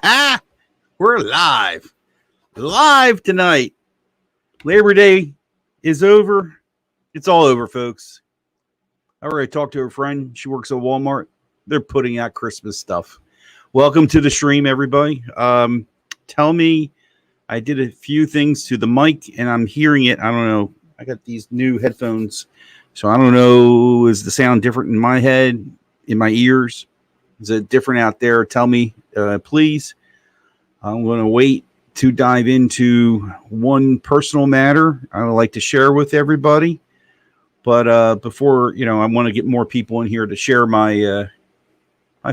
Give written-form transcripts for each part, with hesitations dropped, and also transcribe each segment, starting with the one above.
We're live tonight. Labor Day is over. It's all over, folks. I already talked to a friend. She works at Walmart. They're putting out Christmas stuff. Welcome to the stream, everybody. Tell me, I did a few things to the mic, and I'm hearing it. I don't know. I got these new headphones, so I don't know. Is the sound different in my head, in my ears? Is it different out there? Tell me, please. I'm going to wait to dive into one personal matter I would like to share with everybody. But before, I want to get more people in here to share my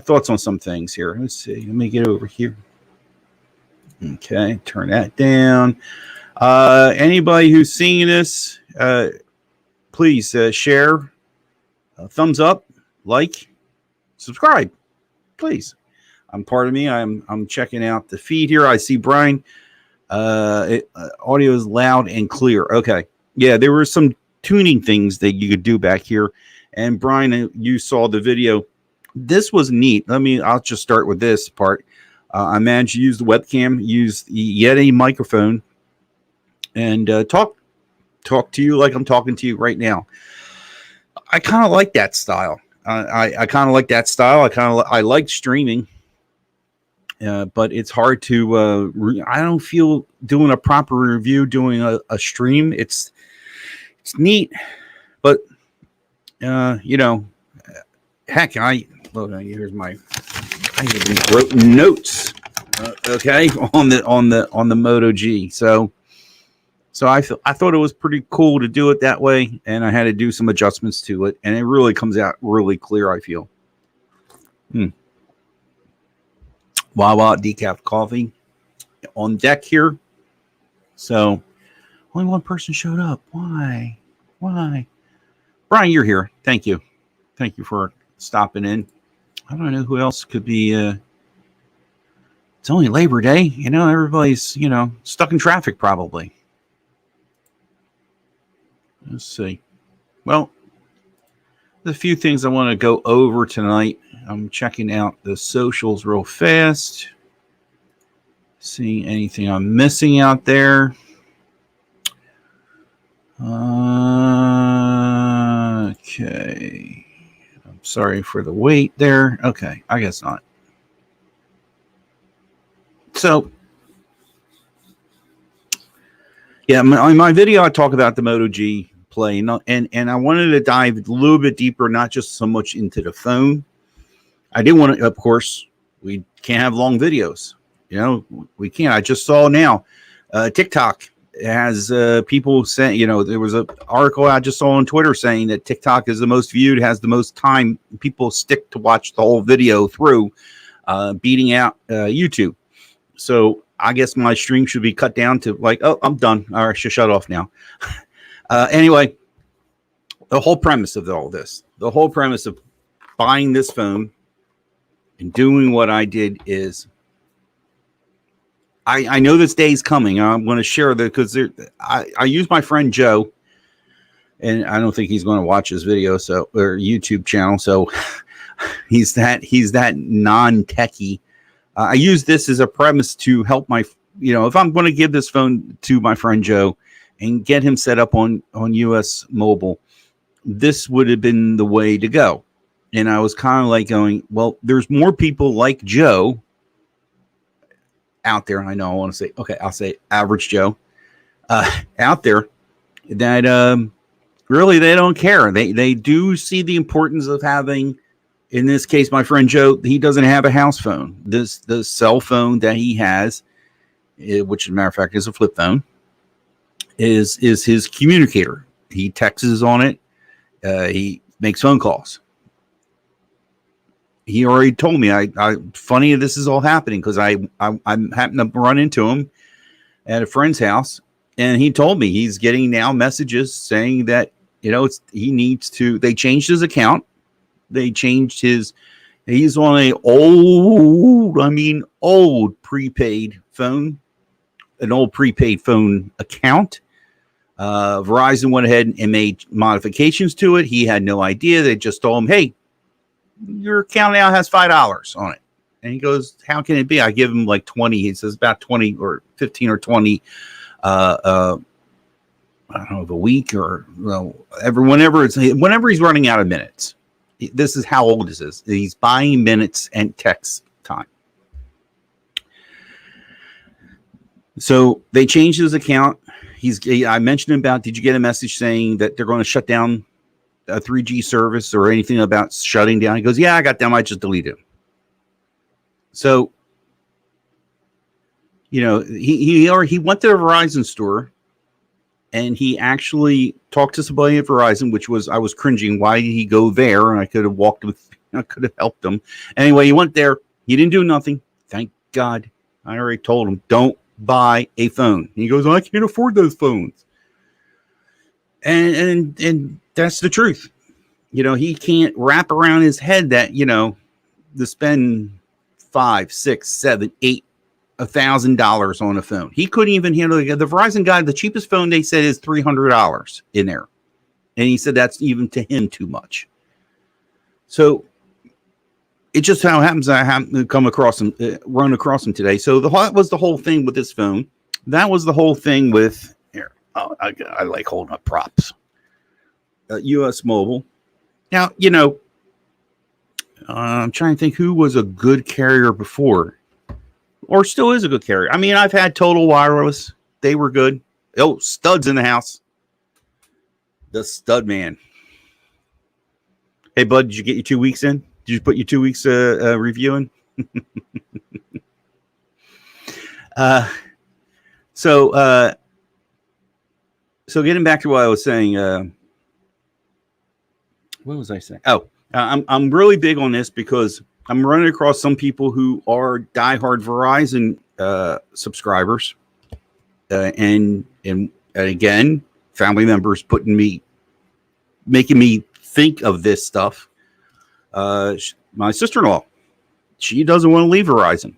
thoughts on some things here. Let's see. Let me get over here. Okay, turn that down. Anybody who's seeing this, please share, thumbs up, like, subscribe, please. Pardon me. I'm checking out the feed here. I see Brian. Audio is loud and clear. Okay. Yeah, there were some tuning things that you could do back here. And Brian, you saw the video. This was neat. I'll just start with this part. I managed to use the webcam, use the Yeti microphone, and talk to you like I'm talking to you right now. I kind of like that style. I kind of like that style. I like streaming. But it's hard to, I don't feel doing a proper review, doing a stream. It's neat, but, heck, here's I even wrote notes, okay, on the Moto G. So I thought it was pretty cool to do it that way, and I had to do some adjustments to it, and it really comes out really clear, I feel. Wawa decaf coffee on deck here. So only one person showed up. Why? Brian, you're here. Thank you for stopping in. I don't know who else could be. It's only Labor Day. Everybody's, stuck in traffic probably. Let's see. Well, there's a few things I want to go over tonight. I'm checking out the socials real fast. Seeing anything I'm missing out there. Okay. I'm sorry for the wait there. Okay, I guess not. So, yeah, my video I talk about the Moto G play, and I wanted to dive a little bit deeper, not just so much into the phone. I did want to, of course, we can't have long videos. We can't. I just saw now, TikTok has people saying, there was an article I just saw on Twitter saying that TikTok is the most viewed, has the most time. People stick to watch the whole video through, beating out YouTube. So I guess my stream should be cut down to I'm done. All right, I should shut off now. Anyway, the whole premise of all this, the whole premise of buying this phone and doing what I did is, I know this day is coming. I'm going to share that because I use my friend Joe, and I don't think he's going to watch this video or YouTube channel. So he's that non-techie. I use this as a premise to help my, if I'm going to give this phone to my friend Joe and get him set up on US Mobile, this would have been the way to go. And I was kind of going, well, there's more people like Joe out there. I know I want to say, okay, I'll say average Joe out there that really they don't care. They do see the importance of having, in this case, my friend Joe, he doesn't have a house phone. The cell phone that he has, which as a matter of fact is a flip phone, is his communicator. He texts on it. He makes phone calls. He already told me. Funny this is all happening because I happened to run into him at a friend's house, and he told me he's getting now messages saying that he needs to. They changed his account. They changed his. He's on a old prepaid phone, an old prepaid phone account. Verizon went ahead and made modifications to it. He had no idea. They just told him, hey, your account now has $5 on it. And he goes, how can it be? I give him like 20. He says about 20 or 15 or 20, I don't know, of a week or whenever he's running out of minutes. This is how old this is. He's buying minutes and text time. So they changed his account. I mentioned about, did you get a message saying that they're going to shut down a 3G service or anything about shutting down? He goes, yeah, I got them. I just deleted them. So, he went to the Verizon store and he actually talked to somebody at Verizon, I was cringing. Why did he go there? And I could have walked him. I could have helped him. Anyway, he went there. He didn't do nothing. Thank God. I already told him, don't buy a phone. And he goes, I can't afford those phones. And that's the truth. He can't wrap around his head that, to spend $500, $600, $700, $800 on a phone. He couldn't even handle it. The Verizon guy, the cheapest phone they said is $300 in there. And he said that's even to him too much. So it just how happens I happened to come across him, run across him today. So that was the whole thing with this phone. That was the whole thing with here. Oh, I like holding up props. US Mobile. Now, I'm trying to think who was a good carrier before or still is a good carrier. I mean, I've had Total Wireless. They were good. Oh, Stud's in the house. The Stud Man. Hey, bud, did you get your 2 weeks in? Did you put your 2 weeks reviewing? So getting back to what I was saying, what was I saying? Oh, I'm really big on this because I'm running across some people who are diehard Verizon subscribers, and again, family members making me think of this stuff. My sister-in-law, she doesn't want to leave Verizon.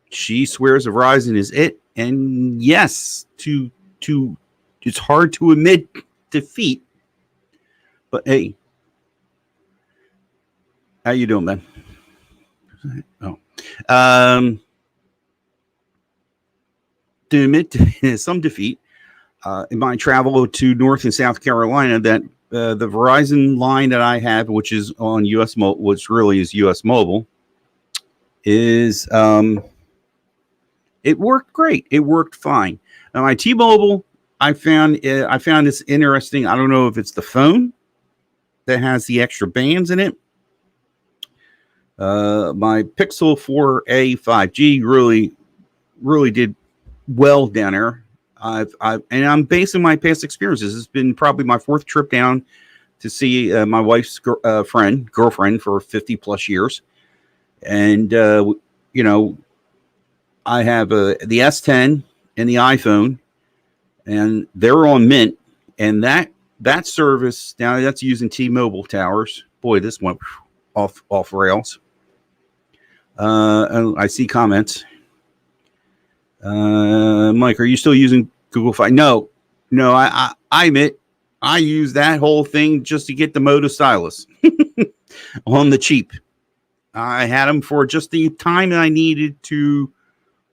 She swears Verizon is it, and yes, it's hard to admit defeat, but hey, how you doing, man? Oh, to admit some defeat in my travel to North and South Carolina, that the Verizon line that I have, which is on US Mobile, which really is US Mobile, is it worked great. It worked fine. Now my T-Mobile, I found this interesting. I don't know if it's the phone that has the extra bands in it. My Pixel 4a 5G really did well down there. And I'm basing my past experiences. It's been probably my fourth trip down to see my wife's girlfriend for 50 plus years. And, I have the S10 and the iPhone, and they're on Mint. And that service, now that's using T-Mobile towers. Boy, this went off rails. I see comments. Mike, are you still using Google Fi? No, I admit I use that whole thing just to get the Moto stylus on the cheap. I had them for just the time that I needed to,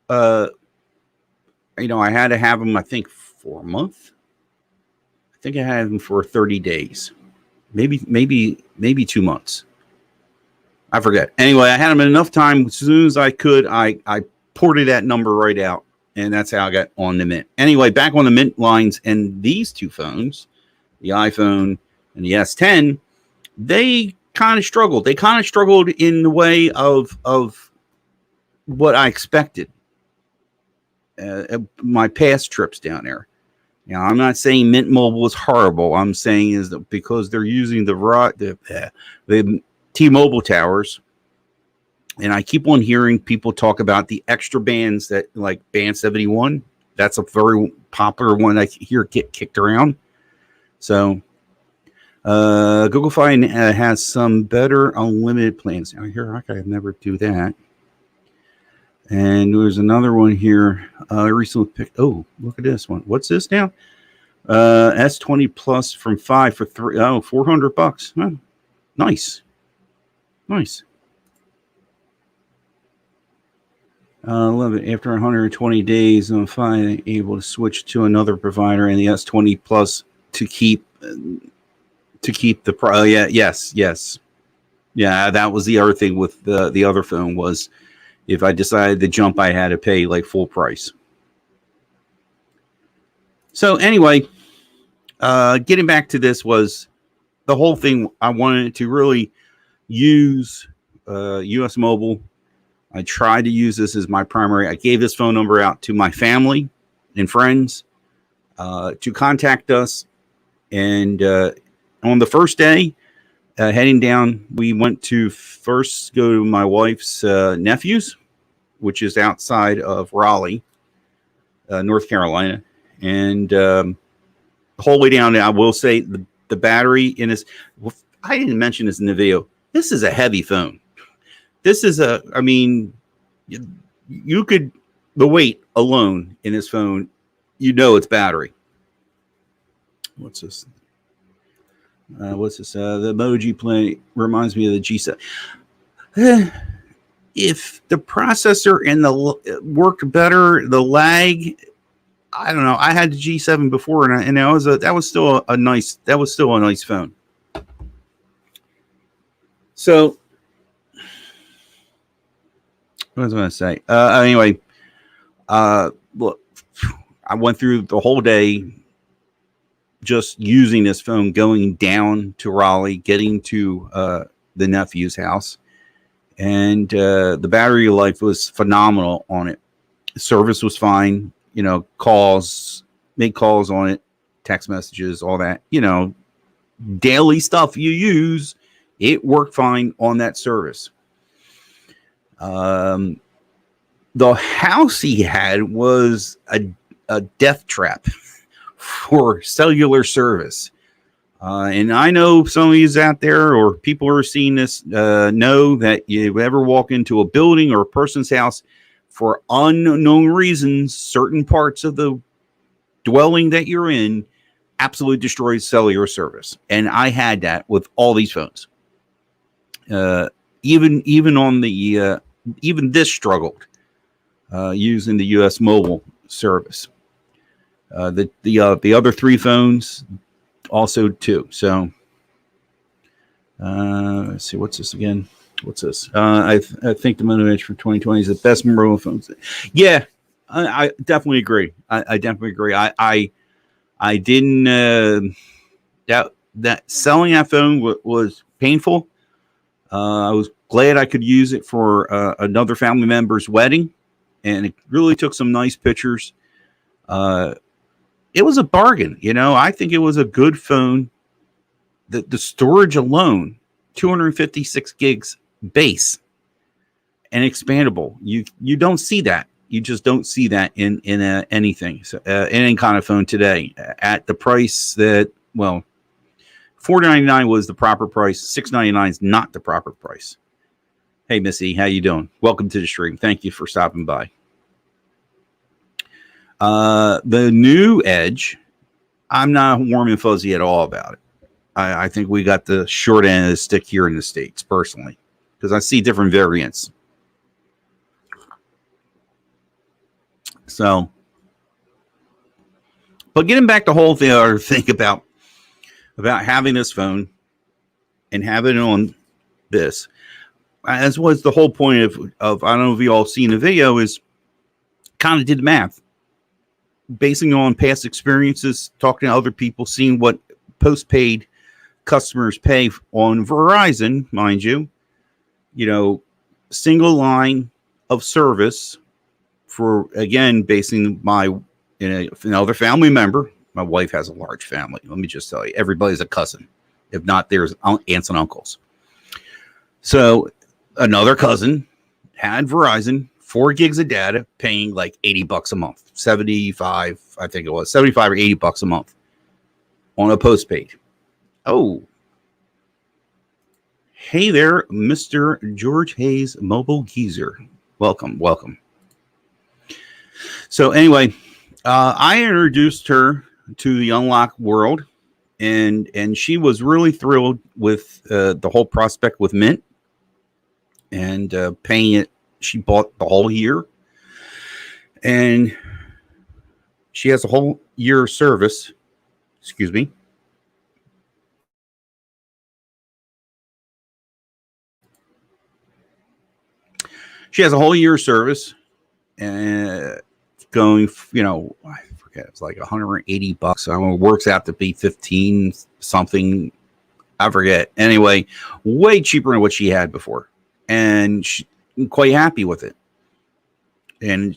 I had to have them, I think, for a month. I think I had them for 30 days, maybe 2 months. I forget. Anyway, I had them enough time. As soon as I could, I ported that number right out, and that's how I got on the Mint. Anyway, back on the Mint lines, and these two phones, the iPhone and the S10, they kind of struggled. They kind of struggled in the way of what I expected. My past trips down there. Now, I'm not saying Mint Mobile is horrible. I'm saying is that because they're using the T-Mobile towers, and I keep on hearing people talk about the extra bands that, like band 71. That's a very popular one I hear get kicked around. So Google Fi has some better unlimited plans. Now here, I could never do that. And there's another one here. Recently picked. Oh, look at this one. What's this now? S20 Plus from 5 for 3. Oh, $400. Huh. Nice. Love it. After 120 days, I'm finally able to switch to another provider and the S20 Plus to keep the pro. Yeah, yes. Yeah, that was the other thing with the other phone was if I decided to jump, I had to pay like full price. So anyway, getting back to this was the whole thing. I wanted to really use US Mobile. I tried to use this as my primary. I gave this phone number out to my family and friends to contact us. And on the first day, heading down, we went to first go to my wife's nephew's, which is outside of Raleigh, North Carolina. And the whole way down, I will say the battery in this, I didn't mention this in the video. This is a heavy phone. This is I mean, you could, the weight alone in this phone, it's battery. What's this? The Moto G plane reminds me of the G7. If the processor and the worked better, the lag, I don't know. I had the G7 before, and that was still a nice phone. So, what was I going to say? Anyway, look, I went through the whole day just using this phone, going down to Raleigh, getting to the nephew's house, and the battery life was phenomenal on it. Service was fine. Made calls on it, text messages, all that. Daily stuff you use, it worked fine on that service. The house he had was a death trap for cellular service. And I know some of you out there or people who are seeing this know that you ever walk into a building or a person's house for unknown reasons, certain parts of the dwelling that you're in absolutely destroys cellular service. And I had that with all these phones. Even on the even this struggled using the US Mobile service. The other three phones also too. So let's see, what's this again? What's this? I think the Moto Edge for 2020 is the best mobile phones. Yeah, I definitely agree. I definitely agree. I didn't that selling that phone was painful. I was glad I could use it for another family member's wedding, and it really took some nice pictures. It was a bargain, I think it was a good phone. The storage alone, 256 gigs base and expandable. You don't see that. You just don't see that in anything. So any kind of phone today at the price that, well, $499 was the proper price. $699 is not the proper price. Hey, Missy, how you doing? Welcome to the stream. Thank you for stopping by. The new Edge, I'm not warm and fuzzy at all about it. I think we got the short end of the stick here in the States, personally, because I see different variants. So, but getting back to the whole thing about having this phone and having it on this, as was the whole point of I don't know if you all seen the video, is kind of did the math. Basing on past experiences, talking to other people, seeing what postpaid customers pay on Verizon, mind you, single line of service for, again, basing another family member. My wife has a large family. Let me just tell you, everybody's a cousin. If not, there's aunts and uncles. So another cousin had Verizon, 4 gigs of data, paying like $80 a month, 75, I think it was 75 or $80 a month on a postpaid. Oh, hey there, Mr. George Hayes, Mobile Geezer. Welcome. So anyway, I introduced her to the Unlock world, and she was really thrilled with the whole prospect with Mint and paying it. She bought the whole year. And she has a whole year of service. Excuse me. She has a whole year of service, and going, I forget, it's like $180. I mean, it works out to be 15 something. I forget. Anyway, way cheaper than what she had before, and she's quite happy with it. And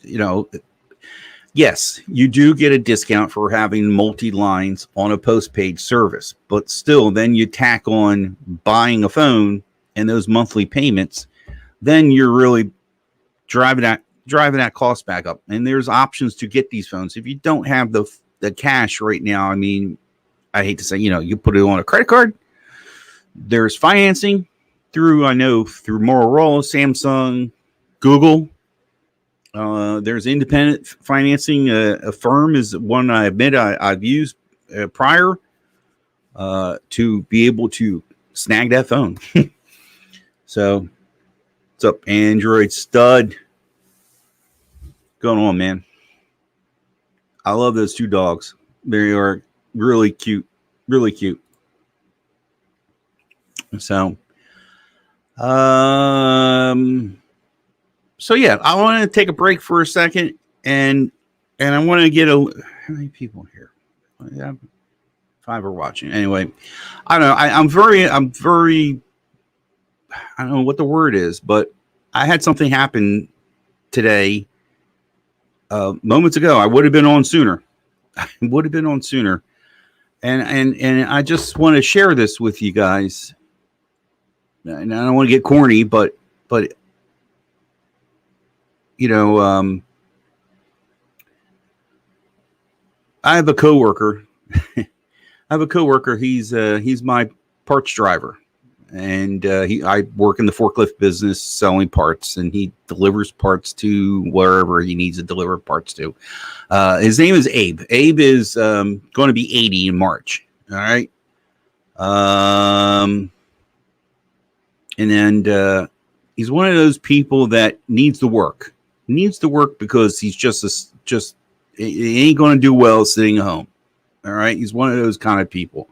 yes, you do get a discount for having multi lines on a postpaid service, but still, then you tack on buying a phone and those monthly payments. Then you're really driving that cost back up. And there's options to get these phones. If you don't have the cash right now, I mean, I hate to say, you put it on a credit card. There's financing through Motorola, Samsung, Google. There's independent financing. A firm is one I admit I've used prior to be able to snag that phone. So, what's up, Android stud? Going on, man. I love those two dogs. They are really cute. Really cute. So, so yeah, I want to take a break for a second, and I want to get how many people here? 5 are watching. Anyway, I don't know. I'm very, I don't know what the word is, but I had something happen today. Moments ago, I would have been on sooner. And I just want to share this with you guys. And I don't want to get corny, but I have a coworker. He's my parts driver, and I work in the forklift business selling parts, and he delivers parts to wherever he needs to deliver parts to. His name is Abe. Abe is going to be 80 in March. All right. And then he's one of those people that needs to work. Because he's just he ain't going to do well sitting at home. All right. He's one of those kind of people.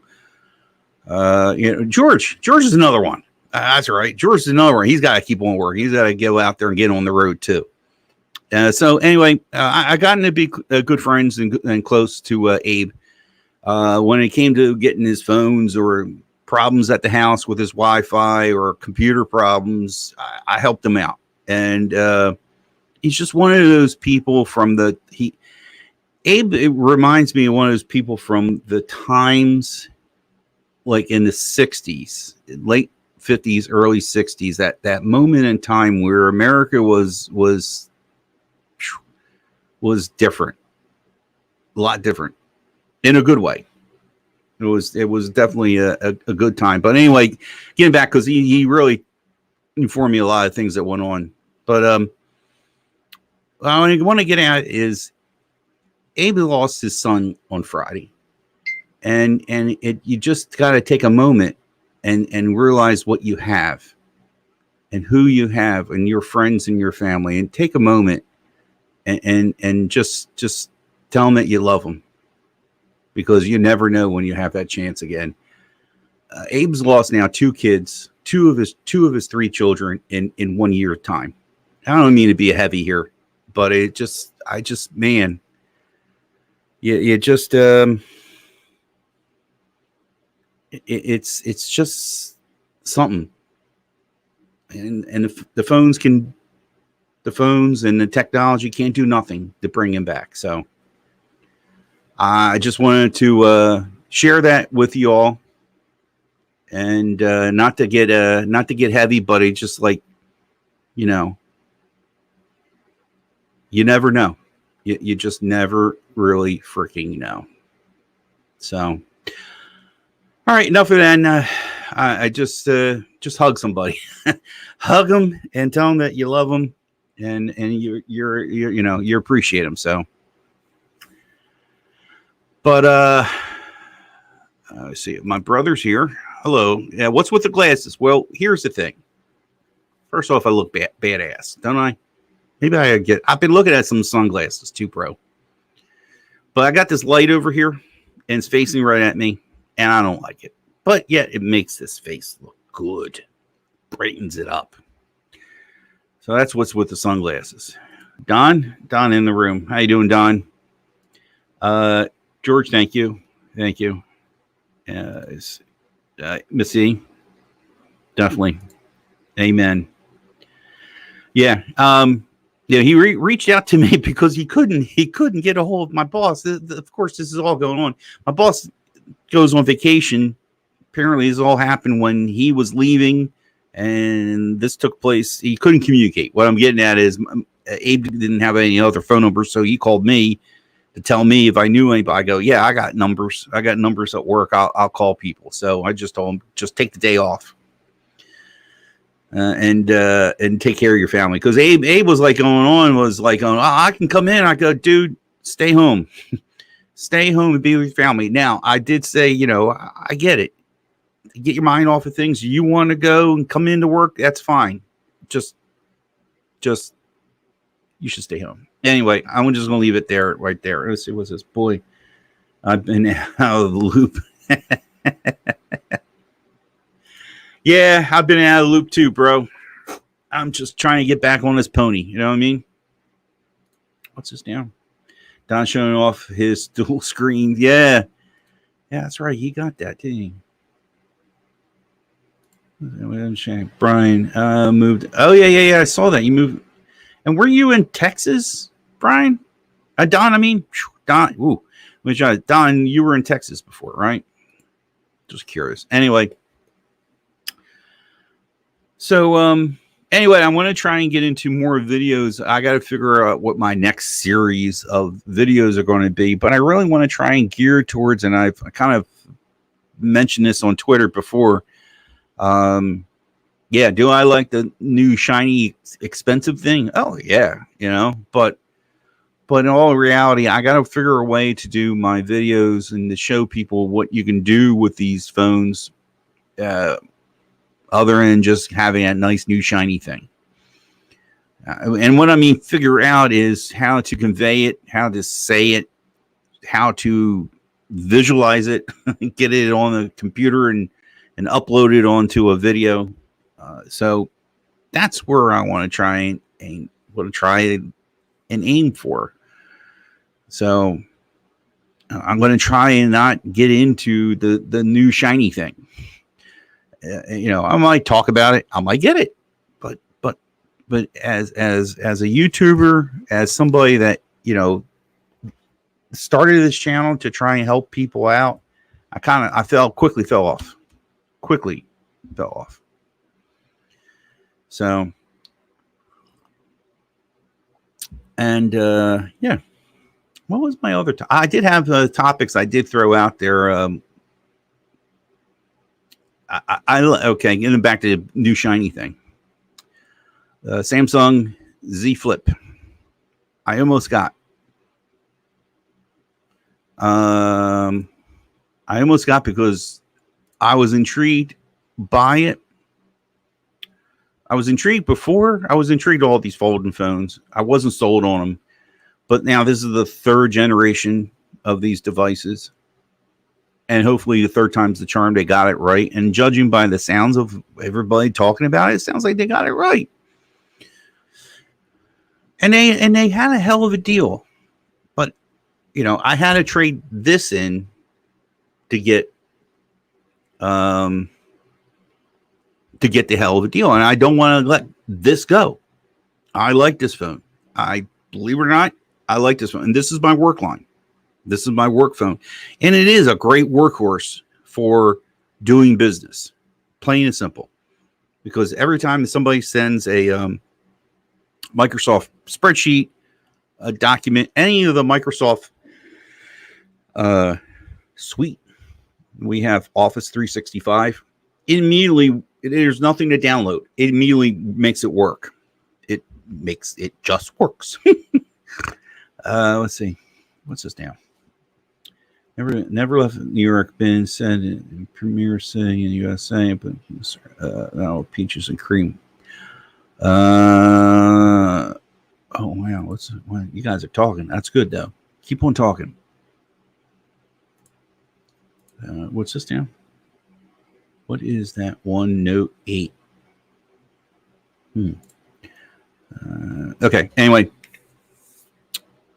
George is another one. That's right. George is another one. He's got to keep on working. He's got to go out there and get on the road too. So anyway, I gotten to be good friends and close to Abe. When it came to getting his phones or problems at the house with his Wi-Fi or computer problems, I helped him out. And he's just one of those people Abe, it reminds me of one of those people from the times like in the 60s, late 50s, early 60s, that moment in time where America was different, a lot different in a good way. It was definitely a good time. But anyway, getting back, because he really informed me a lot of things that went on. But what I want to get at is Abe lost his son on Friday. And you just got to take a moment and realize what you have and who you have and your friends and your family, and take a moment and just tell them that you love them, because you never know when you have that chance again. Abe's lost now 2 kids, two of his 3 children in 1 year of time. I don't mean to be heavy here, but man, you just it's just something. And the phones and the technology can't do nothing to bring him back. So I just wanted to share that with you all, and not to get heavy, but it's just like, you never know. You just never really freaking know. So, all right, enough of that. I just hug somebody, hug them, and tell them that you love them, and you appreciate them. So, but let's see, my brother's here. Hello. Yeah, what's with the glasses? Well, here's the thing. First off, I look badass, don't I? Maybe I've been looking at some sunglasses too, bro. But I got this light over here, and it's facing right at me, and I don't like it. But yet, it makes this face look good. Brightens it up. So that's what's with the sunglasses. Don in the room. How you doing, Don? George, thank you. Missy, definitely. Amen. Yeah. He reached out to me because he couldn't get a hold of my boss. Of course, this is all going on. My boss goes on vacation. Apparently, this all happened when he was leaving, and this took place. He couldn't communicate. What I'm getting at is Abe didn't have any other phone numbers, so he called me to tell me if I knew anybody. I go, yeah, I got numbers. I got numbers at work. I'll call people. So I just told him, just take the day off. And take care of your family. Because Abe was like oh, I can come in. I go, dude, stay home. Stay home and be with your family. Now, I did say, I get it. Get your mind off of things. You want to go and come into work, that's fine. Just you should stay home. Anyway, I'm just going to leave it there, right there. Let's see, what's this? Boy, I've been out of the loop. Yeah, I've been out of the loop too, bro. I'm just trying to get back on this pony. You know what I mean? What's this now? Don showing off his dual screen. Yeah, that's right. He got that, didn't he? Brian moved. Oh, yeah. I saw that. You moved. And were you in Texas, Brian? Don, Don. Ooh. Don, you were in Texas before, right? Just curious. Anyway. So, I want to try and get into more videos. I got to figure out what my next series of videos are going to be, but I really want to try and gear towards, and I've kind of mentioned this on Twitter before. Do I like the new shiny expensive thing? Oh yeah, but in all reality, I got to figure a way to do my videos and to show people what you can do with these phones, other than just having that nice new shiny thing. And what I mean figure out is how to convey it, how to say it, how to visualize it, get it on the computer and upload it onto a video. So that's where I want to try and aim for. So I'm going to try and not get into the new shiny thing. I might talk about it. I might get it, but as a YouTuber, as somebody that started this channel to try and help people out, I quickly fell off. So, and what was my other? I did have topics I did throw out there. Okay, getting back to the new shiny thing. Samsung Z Flip. I almost got. I almost got because I was intrigued by it. I was intrigued before. I was intrigued all these folding phones. I wasn't sold on them. But now this is the third generation of these devices. And hopefully the third time's the charm. They got it right. And judging by the sounds of everybody talking about it, it sounds like they got it right. And they had a hell of a deal. But, I had to trade this in to get the hell of a deal. And I don't want to let this go. I like this phone. I believe it or not, I like this phone. And this is my work line. This is my work phone. And it is a great workhorse for doing business. Plain and simple. Because every time somebody sends a Microsoft spreadsheet, a document, any of the Microsoft suite, we have Office 365. There's nothing to download. It immediately makes it work. It just works. Let's see. What's this now? Never left New York. Been said in Premier City in USA, but no peaches and cream. Oh Wow, you guys are talking. That's good though. Keep on talking. What's this now? What is that one Note 8? Okay. Anyway,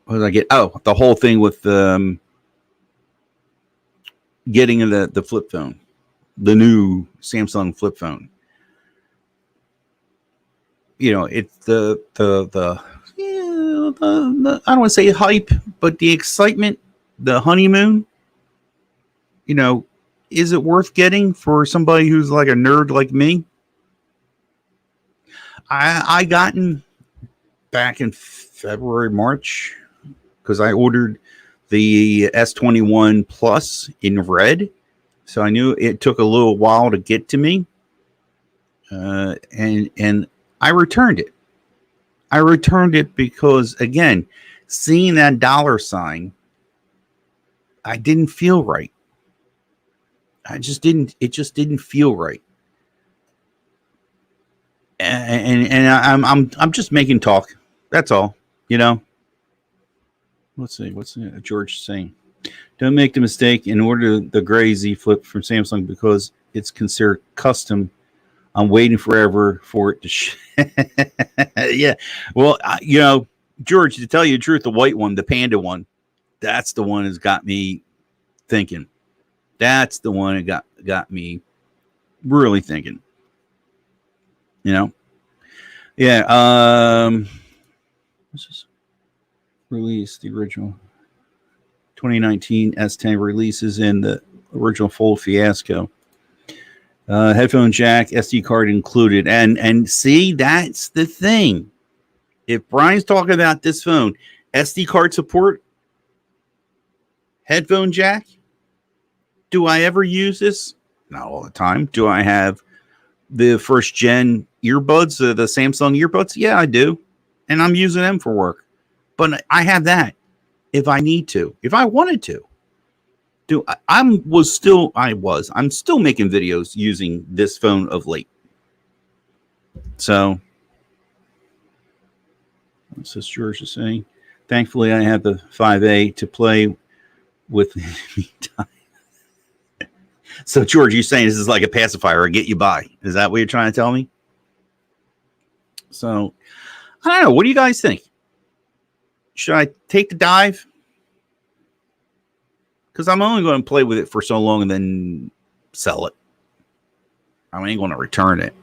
what did I get? Oh, the whole thing with getting the flip phone, the new Samsung flip phone. You know, it's the I don't want to say hype, but the excitement, the honeymoon. You know, is it worth getting for somebody who's like a nerd like me? I gotten back in February, March, because I ordered the S21 Plus in red. So I knew it took a little while to get to me. And I returned it. I returned it because, again, seeing that dollar sign, I didn't feel right. It just didn't feel right. And I'm just making talk. That's all, you know. Let's see. What's George saying? Don't make the mistake and order the gray Z Flip from Samsung because it's considered custom. I'm waiting forever for it to yeah. Well, you know, George, to tell you the truth, the white one, the Panda one, that's the one that's got me thinking. That's the one that got me really thinking. You know? Yeah. What's this? Release the original 2019 S10 releases in the original Fold fiasco. Headphone jack, SD card included. And see, that's the thing. If Brian's talking about this phone, SD card support, headphone jack, do I ever use this? Not all the time. Do I have the first gen earbuds, the Samsung earbuds? Yeah, I do. And I'm using them for work. But I have that if I need to, if I wanted to. I'm still making videos using this phone of late. So, what's this George is saying? Thankfully, I have the 5A to play with. So, George, you're saying this is like a pacifier or get you by. Is that what you're trying to tell me? So, I don't know. What do you guys think? Should I take the dive? Because I'm only going to play with it for so long and then sell it. I ain't going to return it.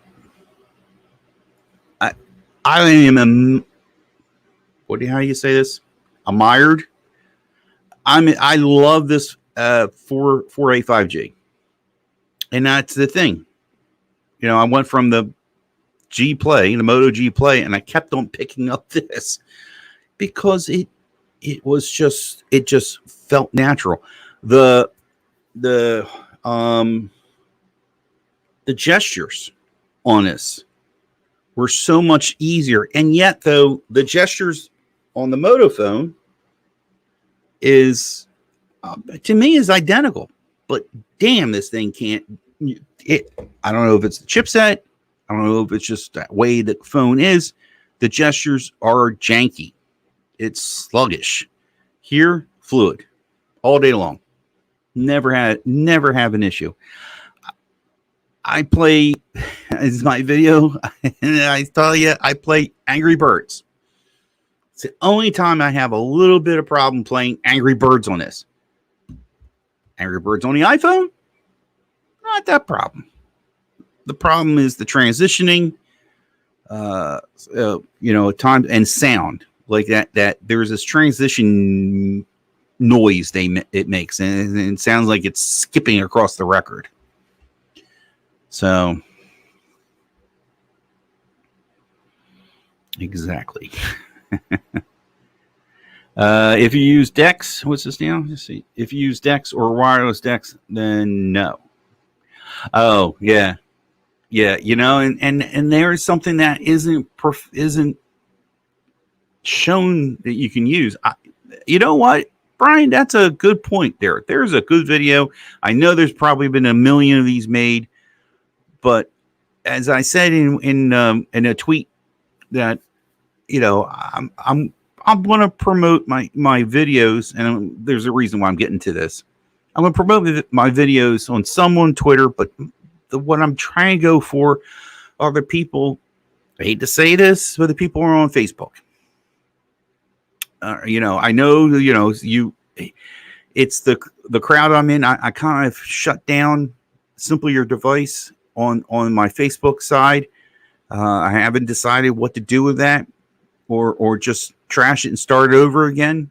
I am how do you say this? Admired. I love this 4A5G. And that's the thing. You know, I went from the G Play, the Moto G Play, and I kept on picking up this because it just felt natural. The gestures on this were so much easier, and yet though the gestures on the Moto phone is to me is identical, but damn, this thing can't. I don't know if it's the chipset. I don't know if it's just that way the phone is. The gestures are janky. It's sluggish. Here, fluid all day long. Never have an issue. I play, this is my video, and I tell you, I play Angry Birds. It's the only time I have a little bit of problem playing Angry Birds on this. Angry Birds on the iPhone? Not that problem. The problem is the transitioning, time and sound like that. There's this transition noise it makes, and it sounds like it's skipping across the record. So exactly. If you use DeX, what's this now? Let's see. If you use DeX or wireless DeX, then no. Oh yeah. You know, and there is something that isn't shown that you can use. You know what, Brian? That's a good point there. There's a good video. I know there's probably been a million of these made, but as I said in a tweet that, you know, I'm going to promote my videos, and there's a reason why I'm getting to this. I'm going to promote my videos on someone Twitter, but what I'm trying to go for are the people. I hate to say this, but the people who are on Facebook. I know, it's the crowd I'm in. I kind of shut down Simply Your Device on my Facebook side. I haven't decided what to do with that, or just trash it and start over again,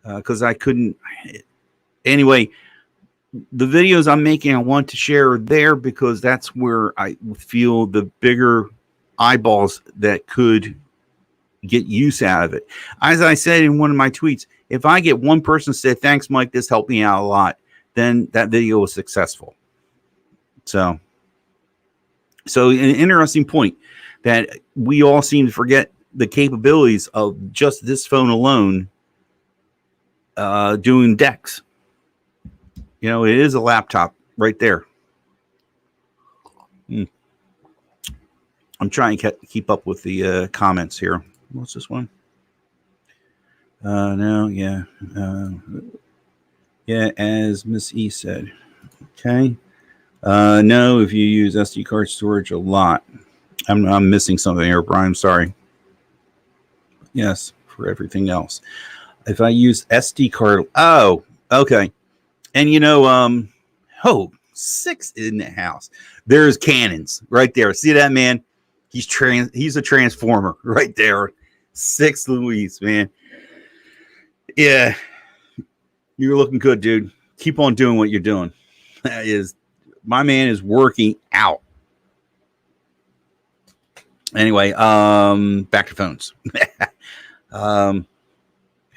because I couldn't. Anyway, the videos I'm making, I want to share there because that's where I feel the bigger eyeballs that could get use out of it. As I said in one of my tweets, if I get one person said, "Thanks, Mike, this helped me out a lot," then that video was successful. So an interesting point that we all seem to forget the capabilities of just this phone alone doing decks. It is a laptop right there. I'm trying to keep up with the comments here. What's this one? No, yeah. Yeah, as Miss E said. Okay. No, if you use SD card storage a lot. I'm missing something here, Brian. I'm sorry. Yes, for everything else. If I use SD card, oh, okay. And 6 in the house. There's cannons right there. See that, man? He's a transformer right there. 6 Louise, man. Yeah. You're looking good, dude. Keep on doing what you're doing. My man is working out. Anyway, back to phones. I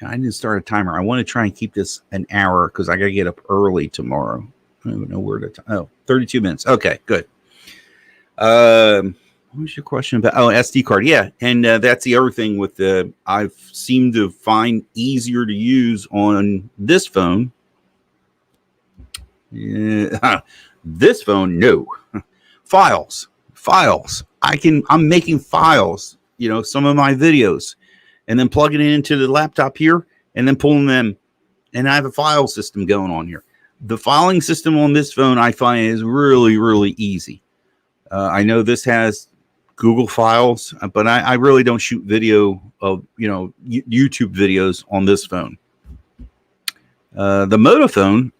didn't start a timer. I want to try and keep this an hour because I got to get up early tomorrow. I don't even know where to. 32 minutes. Okay, good. What was your question about? Oh, SD card. Yeah, and that's the other thing with I've seemed to find easier to use on this phone. Yeah, this phone, no. Files. I'm making files. Some of my videos, and then plugging it into the laptop here, and then pulling them, and I have a file system going on here. The filing system on this phone I find is really, really easy. I know this has Google Files, but I really don't shoot video of YouTube videos on this phone. The Moto phone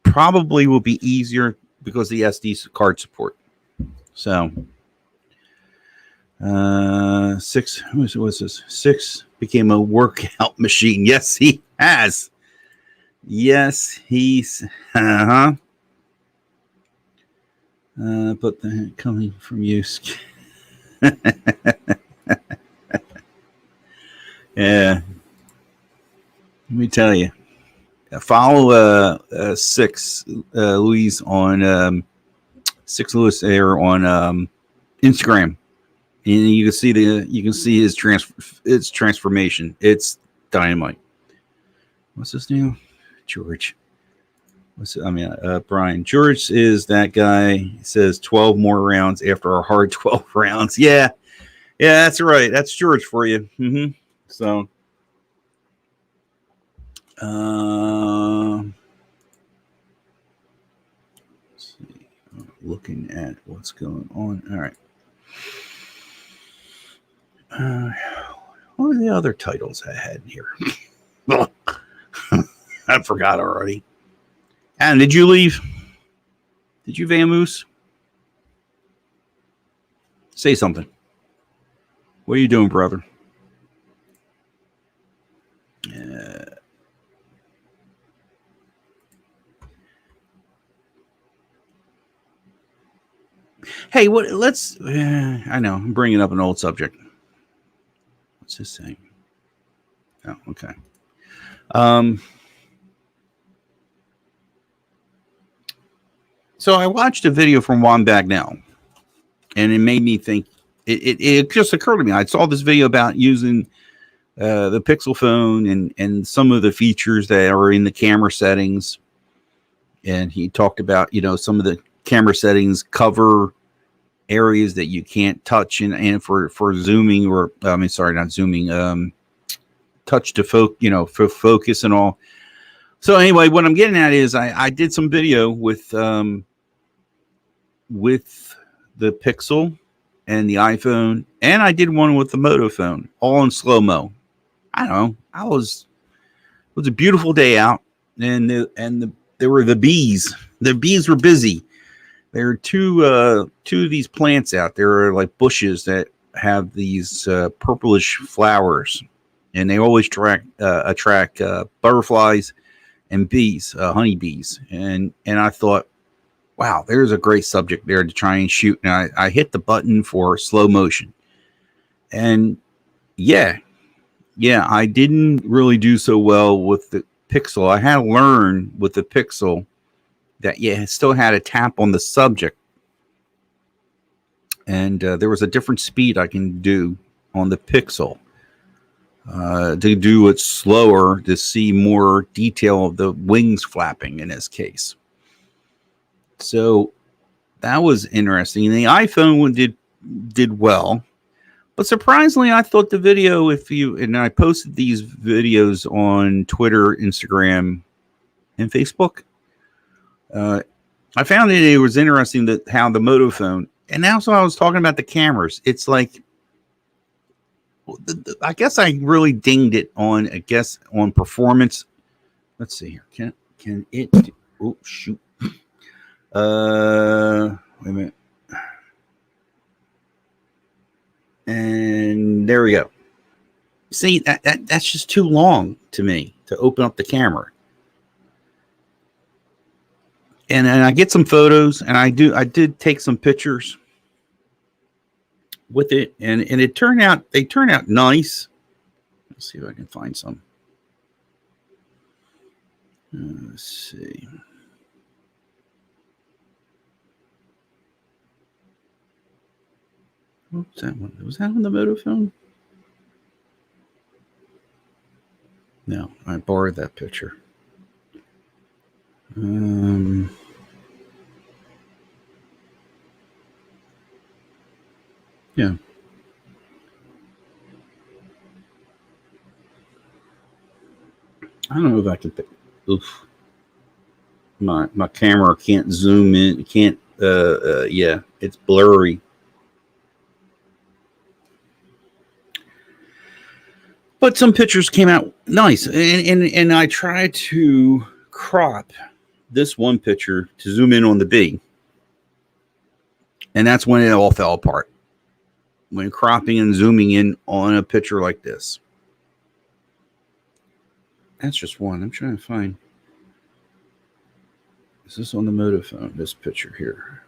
probably will be easier because of the SD card support. So 6, what's this? 6 became a workout machine. Yes, he has. Yes, he's but the coming from use. Yeah, let me tell you. Follow 6 Louise on 6 Lewis there on Instagram, and you can see his transformation. It's dynamite. What's his name? George. Brian. George is that guy. He says 12 more rounds after our hard 12 rounds. Yeah, that's right. That's George for you. Mm-hmm. So, let's see. Looking at what's going on. All right. What are the other titles I had here? I forgot already. And did you leave? Did you vamoose? Say something. What are you doing, brother? Hey, what? Let's. I know I'm bringing up an old subject. What's this saying? Oh, okay. So I watched a video from Juan Bagnell, and it made me think. It just occurred to me. I saw this video about using the Pixel phone and some of the features that are in the camera settings, and he talked about some of the camera settings cover areas that you can't touch, and for zooming, or not zooming, touch to for focus and all. So anyway, what I'm getting at is I did some video with the Pixel and the iPhone, and I did one with the Moto phone, all in slow-mo. I don't know. It was a beautiful day out, and there were the bees. The bees were busy. There are two of these plants out there, are like bushes that have these purplish flowers, and they always attract butterflies and bees, honeybees. And I thought, wow, there's a great subject there to try and shoot. And I hit the button for slow motion. And yeah, I didn't really do so well with the Pixel. I had to learn with the Pixel that, it still had a tap on the subject. And there was a different speed I can do on the Pixel. To do it slower, to see more detail of the wings flapping in this case. So that was interesting. And the iPhone one did well, but surprisingly, I thought the video, and I posted these videos on Twitter, Instagram, and Facebook. I found it was interesting that how the Moto phone, and also I was talking about the cameras. It's like, I guess I really dinged it on performance. Let's see here. Can it? Oh shoot. Wait a minute. And there we go. See, that's just too long to me to open up the camera. And I get some photos, and I did take some pictures with it, and they turned out nice. Let's see if I can find some. Let's see. What's that one? Was that on the Moto phone? No, I borrowed that picture. Yeah. I don't know if I can pick. Oof. My camera can't zoom in. It can't. Yeah, it's blurry. But some pictures came out nice, and I tried to crop this one picture to zoom in on the bee, and that's when it all fell apart. When cropping and zooming in on a picture like this. That's just one. I'm trying to find. Is this on the Moto phone? This picture here.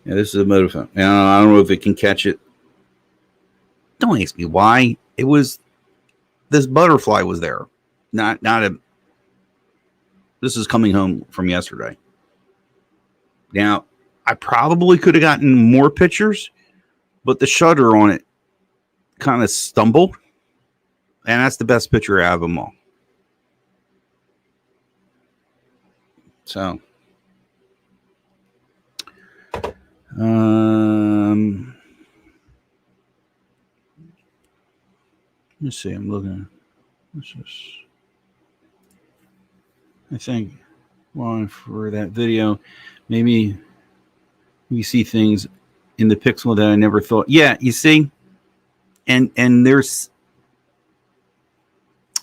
Yeah, this is a Moto phone. Now, I don't know if it can catch it. Don't ask me why. It was, this butterfly was there. Not a, this is coming home from yesterday. Now, I probably could have gotten more pictures, but the shutter on it kind of stumbled. And that's the best picture out of them all. So, let's see. I'm looking. What's this? I think for that video, maybe we see things in the Pixel that I never thought. Yeah, you see, and there's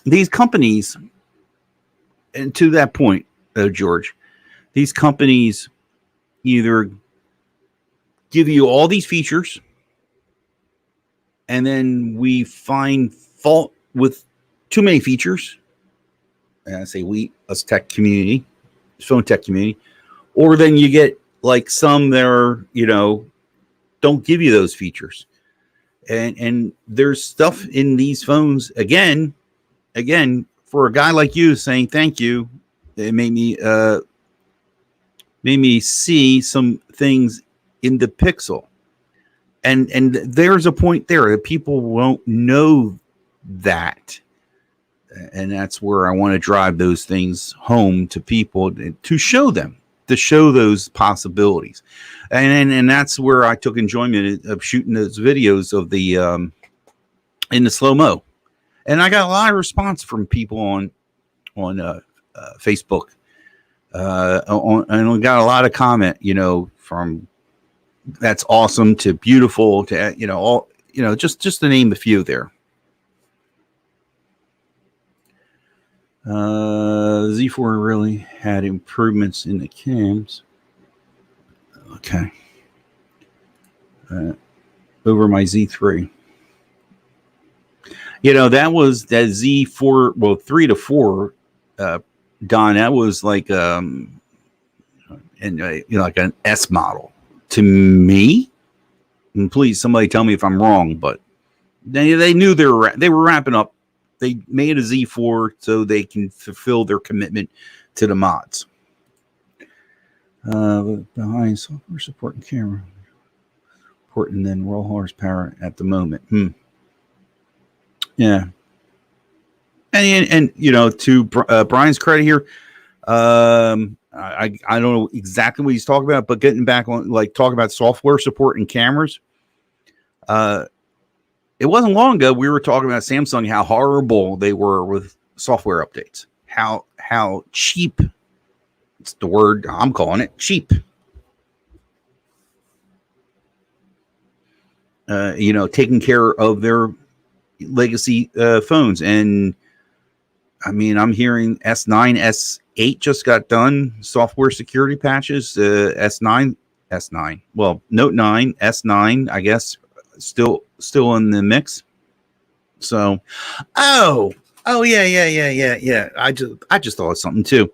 these companies, and to that point, George, these companies either give you all these features, and then we find fault with too many features. And I say we, us tech community, phone tech community, or then you get like some that are, don't give you those features. And there's stuff in these phones, again, for a guy like you saying thank you, it made me see some things in the Pixel. And there's a point there that people won't know that. And that's where I want to drive those things home to people to show them, to show those possibilities. And that's where I took enjoyment of shooting those videos of the in the slow-mo. And I got a lot of response from people on Facebook, and we got a lot of comment, from that's awesome to beautiful to all, just to name a few there. Z4 really had improvements in the cams. Okay. Over my Z3. That was that Z4, well, 3 to 4, Don, that was like like an S model to me. And please, somebody tell me if I'm wrong, but they knew they were wrapping up. They made a Z4 so they can fulfill their commitment to the mods. Behind software support and camera, important than raw horsepower at the moment. Yeah. And to Brian's credit here, I don't know exactly what he's talking about, but getting back on, like, talking about software support and cameras. It wasn't long ago we were talking about Samsung, how horrible they were with software updates, how cheap. It's the word I'm calling it, cheap. Taking care of their legacy phones. And I mean, I'm hearing S9, S8 just got done, software security patches. S9, well, Note 9, S9, I guess, still in the mix. So, yeah. I just thought of something too.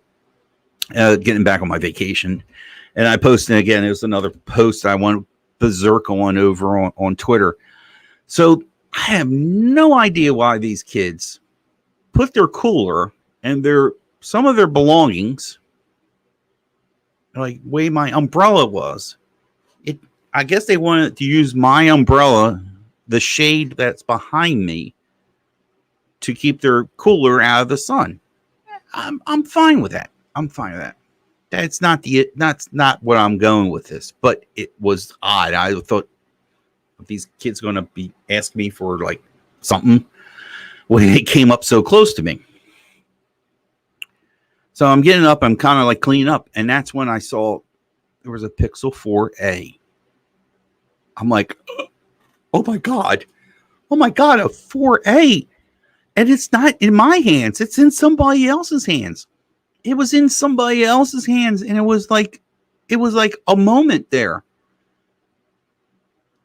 Getting back on my vacation, and I posted again. It was another post I went berserk on over on Twitter. So I have no idea why these kids put their cooler and some of their belongings, like way my umbrella was. I guess they wanted to use my umbrella, the shade that's behind me, to keep their cooler out of the sun. I'm fine with that. That's not what I'm going with this, but it was odd. I thought, these kids going to be asking me for like something when it came up so close to me. So I'm getting up, I'm kind of like cleaning up, and that's when I saw there was a Pixel 4a. I'm like, oh my god, a 4a, and it's not in my hands, it's in somebody else's hands. It was in somebody else's hands, and it was like a moment there.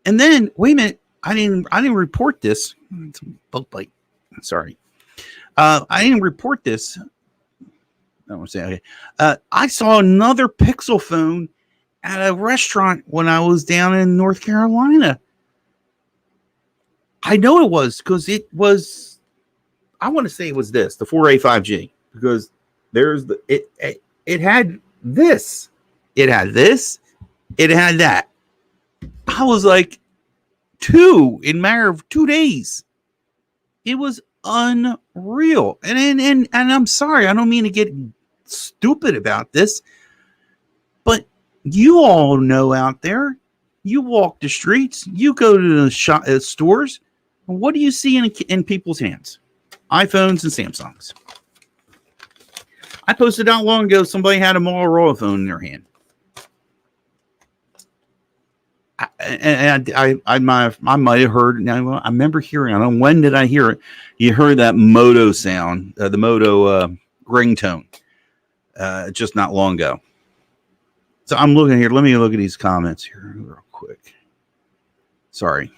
And then, wait a minute, I didn't report this. It's a bug bite. Sorry. I didn't report this. I don't want to say, okay. I saw another Pixel phone at a restaurant when I was down in North Carolina. I know it was because it was, I want to say it was the 4A 5G, because there's it had this. It had this. It had that. I was like, in a matter of 2 days. It was unreal. And I'm sorry, I don't mean to get stupid about this, but you all know out there, you walk the streets, you go to the stores, and what do you see in people's hands? iPhones and Samsungs. I posted out long ago, somebody had a Motorola phone in their hand. I might have heard. Now I remember hearing. I don't know, when did I hear it? You heard that Moto sound, the Moto ringtone, just not long ago. So I'm looking here. Let me look at these comments here real quick. Sorry.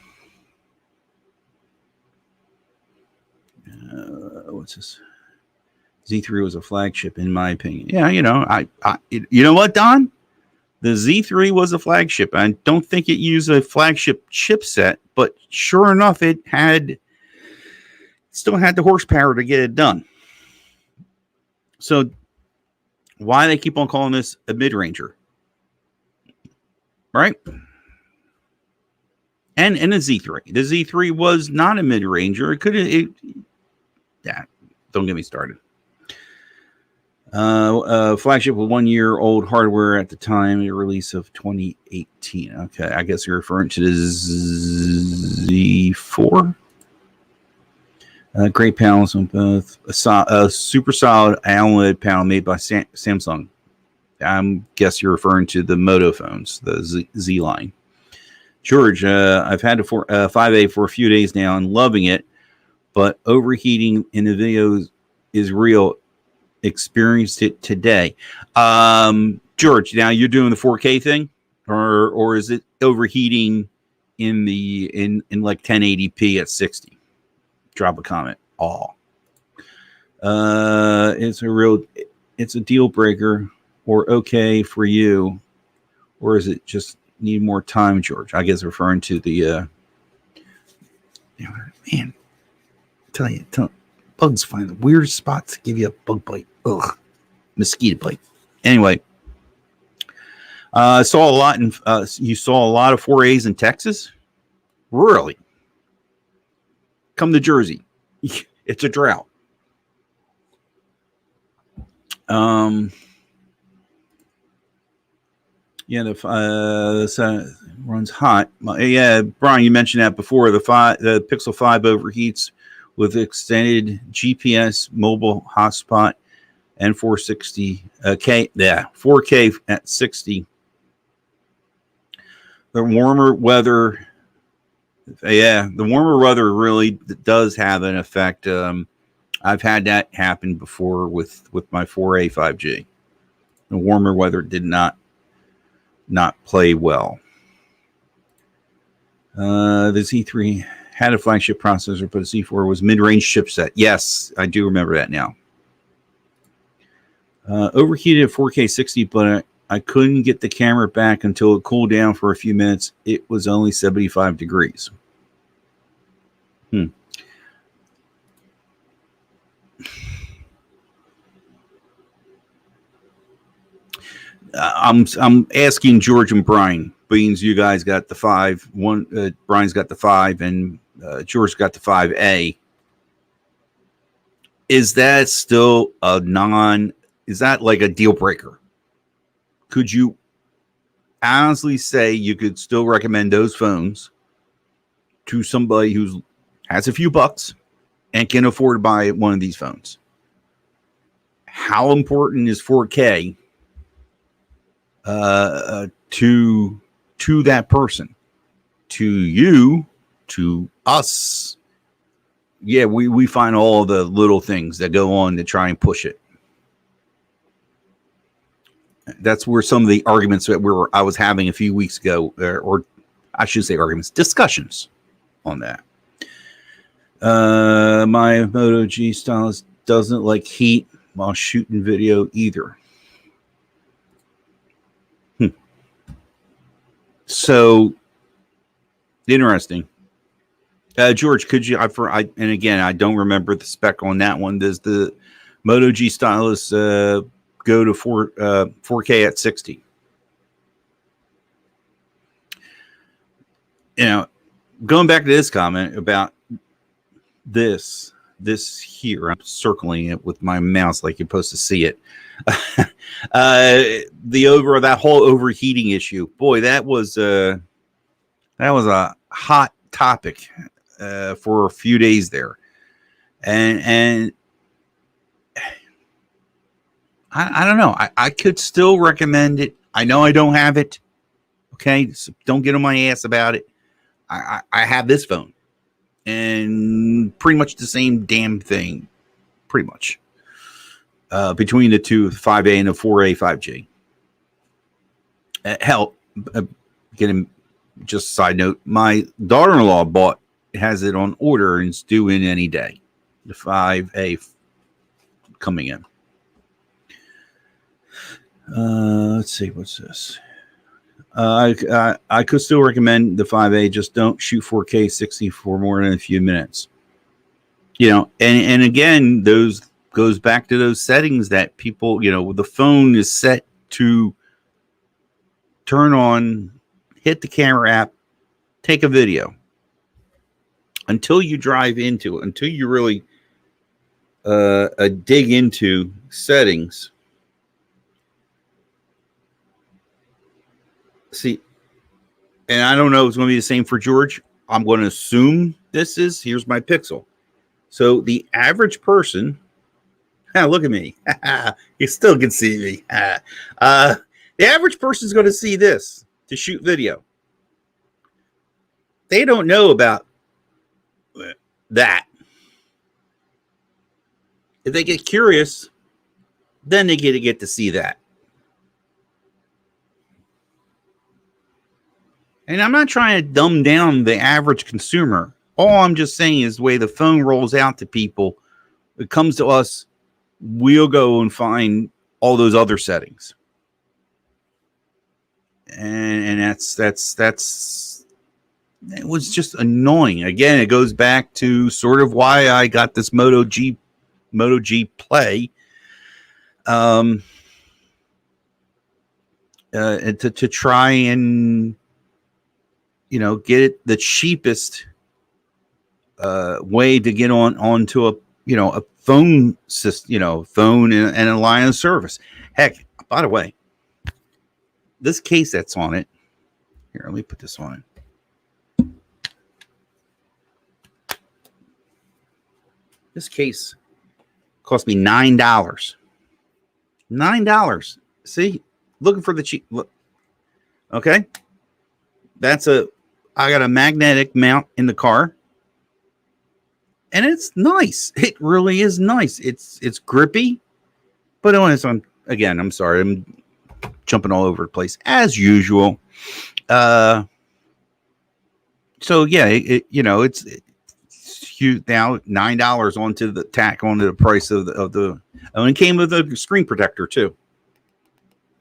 What's this? Z3 was a flagship, in my opinion. Yeah, you know what, Don? The Z3 was a flagship. I don't think it used a flagship chipset, but sure enough, it still had the horsepower to get it done. So why they keep on calling this a mid-ranger? Right? And a Z3. The Z3 was not a mid-ranger. Don't get me started. Flagship with 1 year old hardware at the time, the release of 2018. Okay, I guess you're referring to the Z4. Great panels on both. A super solid AMOLED panel made by Samsung. I guess you're referring to the Moto phones, the Z line. George, I've had a 5A for a few days now and loving it, but overheating in the videos is real. Experienced it today. George, now you're doing the 4K thing, or is it overheating in like 1080p at 60? Drop a comment. It's a deal breaker, or okay for you, or is it just need more time, George? I guess referring to the man. Tell you, bugs find the weird spots to give you a bug bite. Ugh, mosquito bite. Anyway, saw a lot in. You saw a lot of 4As in Texas. Really? Come to Jersey. It's a drought. Yeah, the runs hot. Yeah, Brian, you mentioned that before. The Pixel 5 overheats with extended GPS mobile hotspot and 4K at 60. The warmer weather really does have an effect. I've had that happen before with my 4A 5G. The warmer weather did not play well. The Z3 had a flagship processor, but the Z4 was mid-range chipset. Yes, I do remember that now. Overheated at 4K 60, but I couldn't get the camera back until it cooled down for a few minutes. It was only 75 degrees. I'm asking George and Brian. Beans, you guys got the 5. Brian's got the 5, and George got the 5A. Is that still is that like a deal breaker? Could you honestly say you could still recommend those phones to somebody who has a few bucks and can afford to buy one of these phones? How important is 4K to that person, to you, to us? Yeah, we find all the little things that go on to try and push it. That's where some of the arguments that I was having a few weeks ago, or I should say arguments, discussions on that. My Moto G stylus doesn't like heat while shooting video either. So interesting. George, could you? And again, I don't remember the spec on that one. Does the Moto G stylus go to 4K at 60? Going back to this comment about this here, I'm circling it with my mouse like you're supposed to see it. That whole overheating issue, boy, that was a hot topic for a few days there, and I don't know. I could still recommend it. I know I don't have it. Okay, so don't get on my ass about it. I have this phone, and pretty much the same damn thing, pretty much. Between the two, 5A and the 4A 5G. Hell, just a side note, my daughter-in-law has it on order and it's due in any day. The 5A coming in. Let's see, what's this? I could still recommend the 5A, just don't shoot 4K 60 for more than a few minutes. And again, those goes back to those settings that people, the phone is set to turn on, hit the camera app, take a video. Until you drive into it, until you really dig into settings. See, and I don't know if it's going to be the same for George. I'm going to assume here's my Pixel. So the average person, look at me. You still can see me. The average person is going to see this to shoot video. They don't know about that. If they get curious, then they get to see that. And I'm not trying to dumb down the average consumer. All I'm just saying is the way the phone rolls out to people, it comes to us, we'll go and find all those other settings. And that's it was just annoying. Again, it goes back to sort of why I got this Moto G Play. To try and get it the cheapest way to get onto a phone system, phone and a line of service. Heck, by the way, this case that's on it. Here, let me put this on it. This case cost me $9. $9. See, looking for the cheap. Look, okay. I got a magnetic mount in the car, and it's nice. It really is nice. It's grippy, but I'm sorry, I'm jumping all over the place as usual. So yeah, it's now $9 onto the price of the and it came with a screen protector too.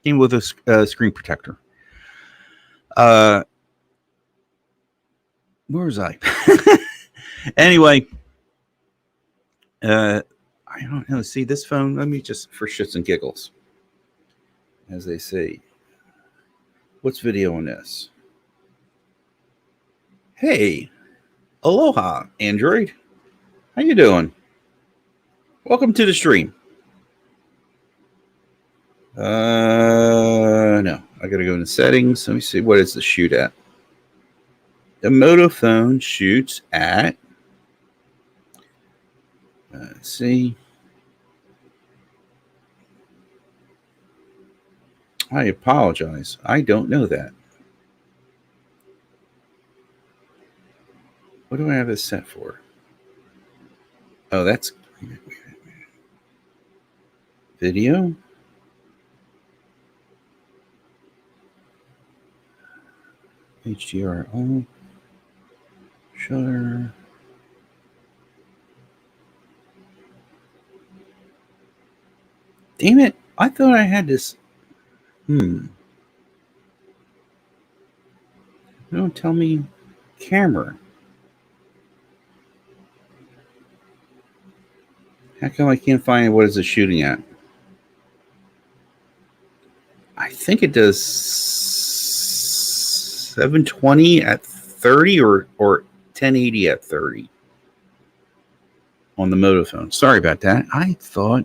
Came with a screen protector. Where was I? Anyway, I don't know. See this phone? Let me just, for shits and giggles, as they say. What's video on this? Hey, aloha, Android. How you doing? Welcome to the stream. No, I gotta go into settings. Let me see. What is the shoot at? The Moto phone shoots at, let's see. I apologize. I don't know that. What do I have this set for? Oh, that's video. HDR on. Shutter. Damn it. I thought I had this. Don't tell me camera. How come I can't find what is it shooting at? I think it does 720 at 30 or 1080 at 30 on the Moto phone. Sorry about that. I thought,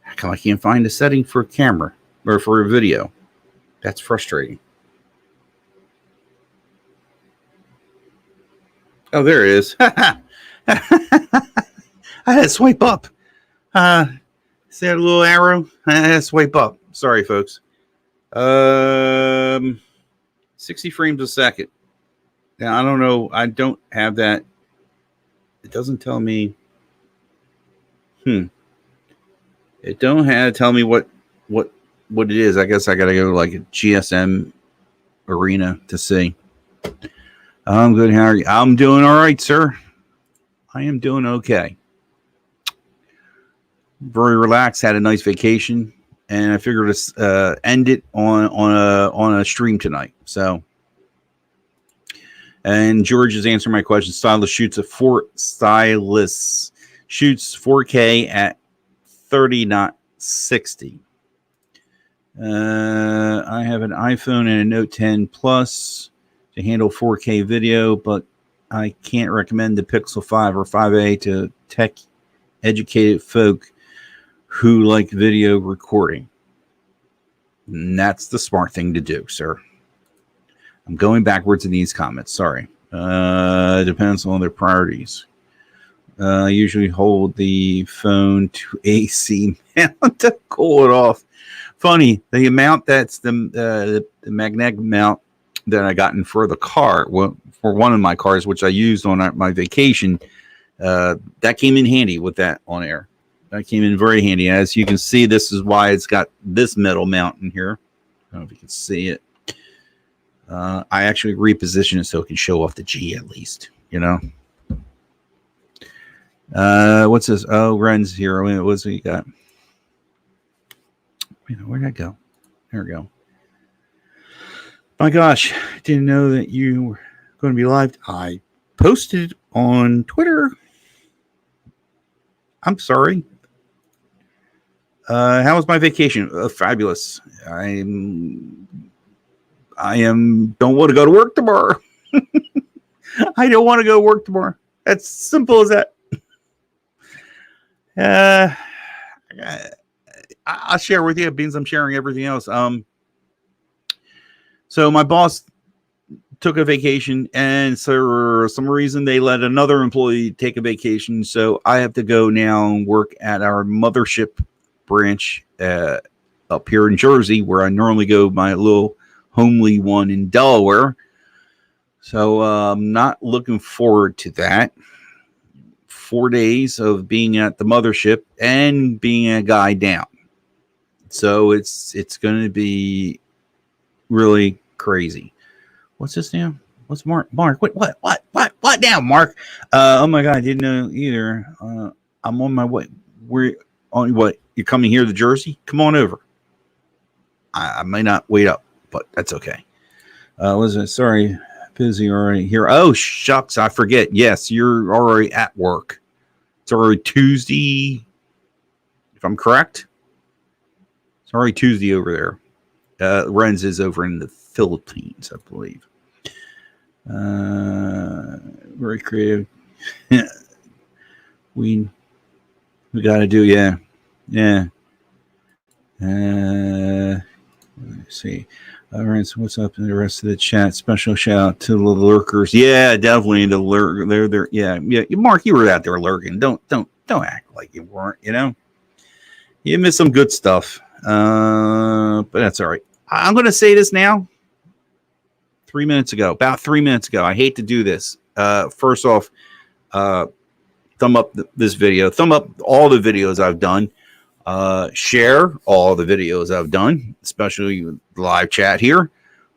how come I can't find a setting for a camera or for a video? That's frustrating. Oh, there it is. I had to swipe up. See that little arrow? I had to swipe up. Sorry, folks. 60 frames a second. Now, I don't know. I don't have that. It doesn't tell me. It don't have to tell me what it is. I guess I got to go to like a GSM arena to see. I'm good. How are you? I'm doing all right, sir. I am doing okay. Very relaxed. Had a nice vacation, and I figured to end it on a stream tonight. So, and George is answering my question. Stylus shoots 4K at 30, not 60. I have an iPhone and a Note 10 Plus to handle 4K video, but I can't recommend the Pixel 5 or 5A to tech-educated folk who like video recording. And that's the smart thing to do, sir. I'm going backwards in these comments. Sorry. Depends on their priorities. I usually hold the phone to AC mount to cool it off. Funny, the amount that's the magnetic mount that I gotten for the car, well, for one of my cars, which I used on my vacation, that came in handy with that on air. That came in very handy. As you can see, this is why it's got this metal mount in here. I don't know if you can see it. I actually repositioned it so it can show off the G at least, you know. What's this? Oh, Ren's here. What's he got? Where'd that go? There we go. My gosh, didn't know that you were going to be live. I posted on Twitter. I'm sorry. How was my vacation? Fabulous. I don't want to go to work tomorrow. I don't want to go to work tomorrow. That's simple as that. I'll share with you. It means I'm sharing everything else. So my boss took a vacation, and for some reason they let another employee take a vacation. So I have to go now and work at our mothership branch up here in Jersey, where I normally go my little homely one in Delaware. So I'm not looking forward to that. 4 days of being at the mothership and being a guy down. So it's going to be really crazy. What's this now? What's Mark? What now, Mark? Oh my God, I didn't know either. I'm on my way. We're on what? You're coming here to Jersey? Come on over. I may not wait up, but that's okay. Was it? Sorry, busy already here. Oh shucks, I forget. Yes, you're already at work. It's already Tuesday, if I'm correct. It's already Tuesday over there. Renz is over in the Philippines, I believe. Very creative. we got to do, yeah. Let's see. Renz, what's up in the rest of the chat? Special shout out to the lurkers. Yeah, definitely the lurk. They're yeah. Mark, you were out there lurking. Don't act like you weren't. You know, you missed some good stuff. But that's all right. I'm going to say this now. 3 minutes ago, about 3 minutes ago. I hate to do this. First off, thumb up this video. Thumb up all the videos I've done. Share all the videos I've done, especially live chat here.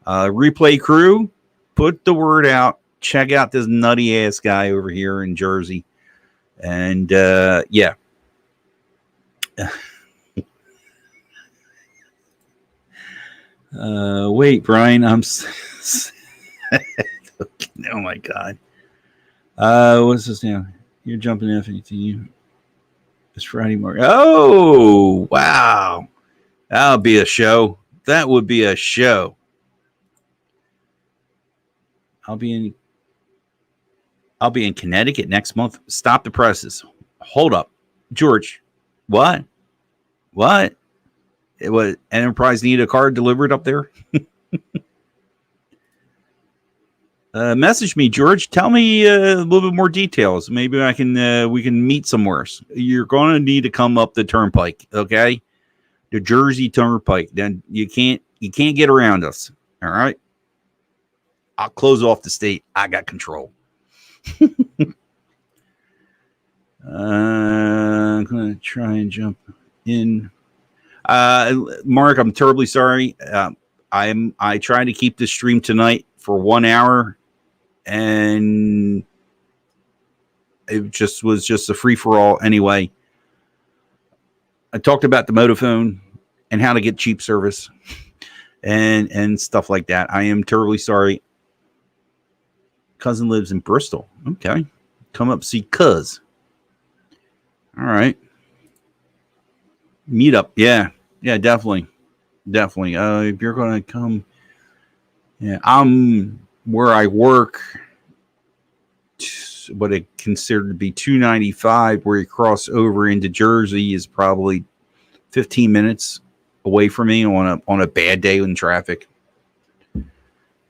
Replay crew, put the word out. Check out this nutty ass guy over here in Jersey. And yeah. Wait, Brian, I'm oh my God. What's this now? You're jumping F18. It's Friday morning. Oh, wow. That'll be a show. That would be a show. I'll be in Connecticut next month. Stop the presses. Hold up. George, what? It was Enterprise need a card delivered up there? Message me, George. Tell me a little bit more details. Maybe we can meet somewhere. You're going to need to come up the turnpike, okay? The Jersey Turnpike. Then you can't get around us. All right. I'll close off the state. I got control. I'm going to try and jump in. Mark, I'm terribly sorry. I tried to keep this stream tonight for 1 hour, and it was just a free for all. Anyway, I talked about the Motophone and how to get cheap service and stuff like that. I am terribly sorry. Cousin lives in Bristol. Okay, come up see cuz. All right. Meet up. Yeah, definitely. If you're going to come, yeah, I'm where I work. What I consider to be 295, where you cross over into Jersey, is probably 15 minutes away from me on a bad day in traffic.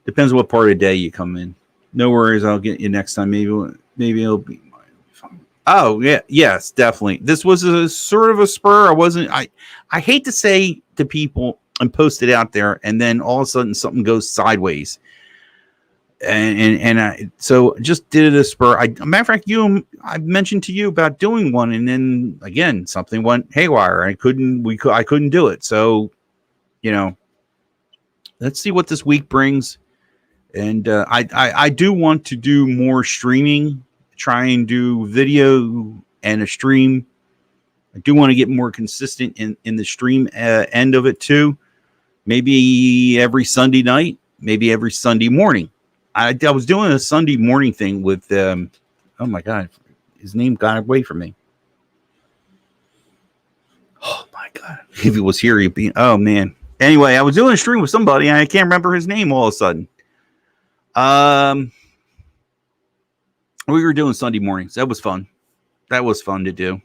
Depends what part of the day you come in. No worries, I'll get you next time. Maybe it'll be fine. Oh yeah, yes, definitely. This was a sort of a spur. I hate to say to people and post it out there, and then all of a sudden something goes sideways, and I so just did it a spur. Matter of fact, I mentioned to you about doing one, and then again something went haywire. I couldn't do it. So you know, let's see what this week brings. And I do want to do more streaming, try and do video and a stream. I do want to get more consistent in the stream end of it too. Maybe every Sunday night, maybe every Sunday morning. I was doing a Sunday morning thing with, oh my God, his name got away from me. Oh my God. If he was here, he'd be, oh man. Anyway, I was doing a stream with somebody and I can't remember his name all of a sudden. We were doing Sunday mornings. That was fun. That was fun to do.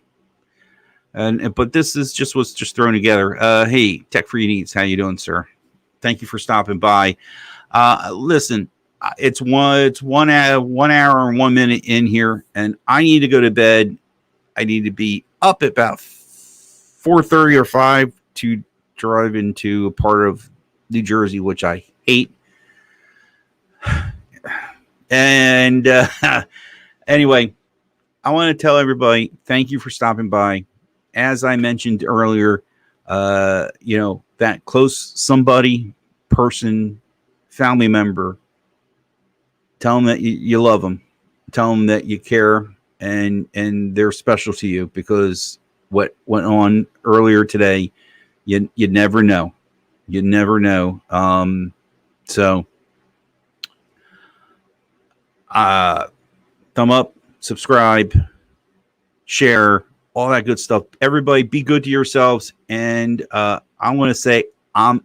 But this was just thrown together. Hey, Tech Free Needs, how you doing, sir? Thank you for stopping by. Listen, it's 1 hour and 1 minute in here, and I need to go to bed. I need to be up at about 4:30 or 5 to drive into a part of New Jersey, which I hate. And anyway, I want to tell everybody, thank you for stopping by. As I mentioned earlier, that close somebody, person, family member, tell them that you love them, tell them that you care, and they're special to you, because what went on earlier today, you never know. You never know. So thumb up, subscribe, share, all that good stuff. Everybody be good to yourselves. And I want to say I'm